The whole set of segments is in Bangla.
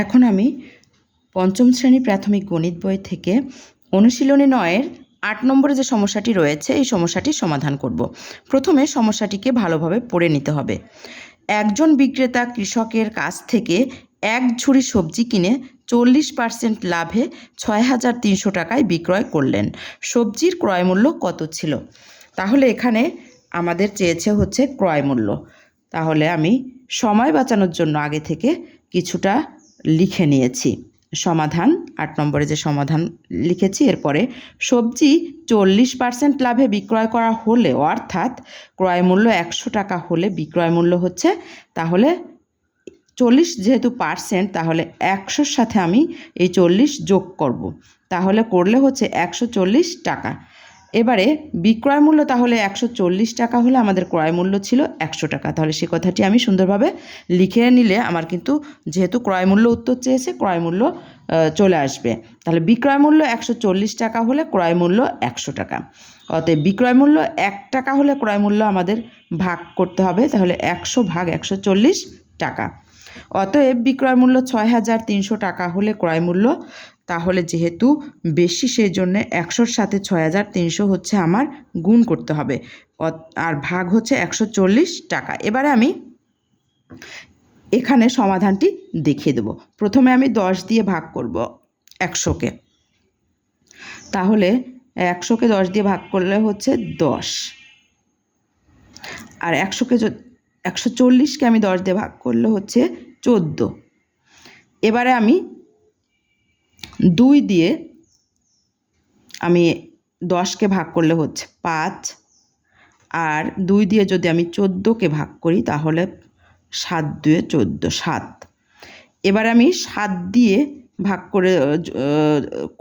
এখন আমি পঞ্চম শ্রেণী প্রাথমিক গণিত বই থেকে অনুশীলনী 9-এর 8 নম্বরে যে সমস্যাটি রয়েছে এই সমস্যাটির সমাধান করব। প্রথমে সমস্যাটিকে ভালোভাবে পড়ে নিতে হবে। একজন বিক্রেতা কৃষকের কাছ থেকে এক ঝুড়ি সবজি কিনে 40% লাভে 6,300 টাকায় বিক্রয় করলেন। সবজির ক্রয় মূল্য কত ছিল? তাহলে এখানে আমাদের চেয়েছে হচ্ছে ক্রয় মূল্য। তাহলে আমি সময় বাঁচানোর জন্য আগে থেকে কিছুটা লিখে নিয়েছি। সমাধান 8 নম্বরে যে সমাধান লিখেছি, এরপরে সবজি 40% লাভে বিক্রয় করা হলে, অর্থাৎ ক্রয় মূল্য 100 টাকা হলে বিক্রয় মূল্য হচ্ছে, তাহলে 40 যেহেতু পার্সেন্ট, তাহলে 100-র সাথে আমি এই 40 যোগ করব, তাহলে করলে হচ্ছে 140 টাকা। এবারে বিক্রয় মূল্য তাহলে 140 টাকা হলে আমাদের ক্রয় মূল্য ছিল 100 টাকা। তাহলে সে কথাটি আমি সুন্দরভাবে লিখে নিলে আমার কিন্তু যেহেতু ক্রয় মূল্য উত্তর চেয়েছে, ক্রয় মূল্য চলে আসবে। তাহলে বিক্রয় মূল্য 140 টাকা হলে ক্রয় মূল্য 100 টাকা। অতএব বিক্রয় মূল্য 1 টাকা হলে ক্রয় মূল্য আমাদের ভাগ করতে হবে, তাহলে 100 ভাগ 140 টাকা। অতএব বিক্রয় মূল্য 6,300 টাকা হলে ক্রয় মূল্য, তাহলে যেহেতু বেশি সেই জন্যে 100-র সাথে 6,300 হচ্ছে আমার গুণ করতে হবে, আর ভাগ হচ্ছে 140 টাকা। এবারে আমি এখানে সমাধানটি দেখিয়ে দেব। প্রথমে আমি 10 দিয়ে ভাগ করব 100-কে, তাহলে 100-কে 10 দিয়ে ভাগ করলে হচ্ছে 10, আর 140-কে আমি 10 দিয়ে ভাগ করলে হচ্ছে 14। এবারে আমি 2 দিয়ে আমি 10-কে ভাগ করলে হচ্ছে 5, আর 2 দিয়ে যদি আমি 14-কে ভাগ করি তাহলে 7 2 14, 7। এবার আমি 7 দিয়ে ভাগ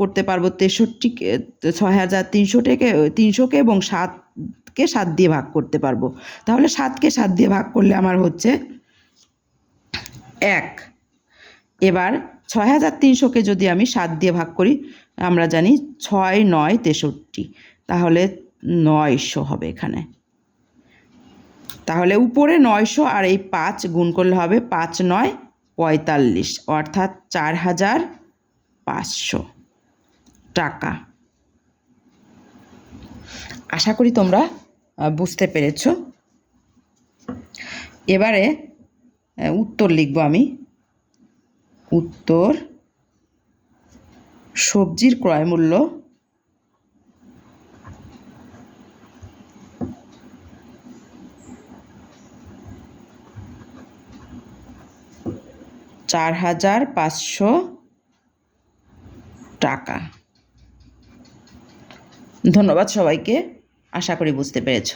করতে পারবো 6,300-কে এবং 7-কে 7 দিয়ে ভাগ করতে পারবো। তাহলে 7-কে 7 দিয়ে ভাগ করলে আমার হচ্ছে 1। এবার 6,300-কে যদি আমি 7 দিয়ে ভাগ করি, আমরা জানি 6 9 63, তাহলে 900 হবে এখানে। তাহলে উপরে 900 আর এই 5 গুণ করলে হবে 5 9 45, অর্থাৎ 4,500 টাকা। আশা করি তোমরা বুঝতে পেরেছ। এবারে উত্তর লিখব আমি। উত্তর: সবজির ক্রয় মূল্য 4,500 টাকা। ধন্যবাদ সবাইকে, আশা করি বুঝতে পেরেছ।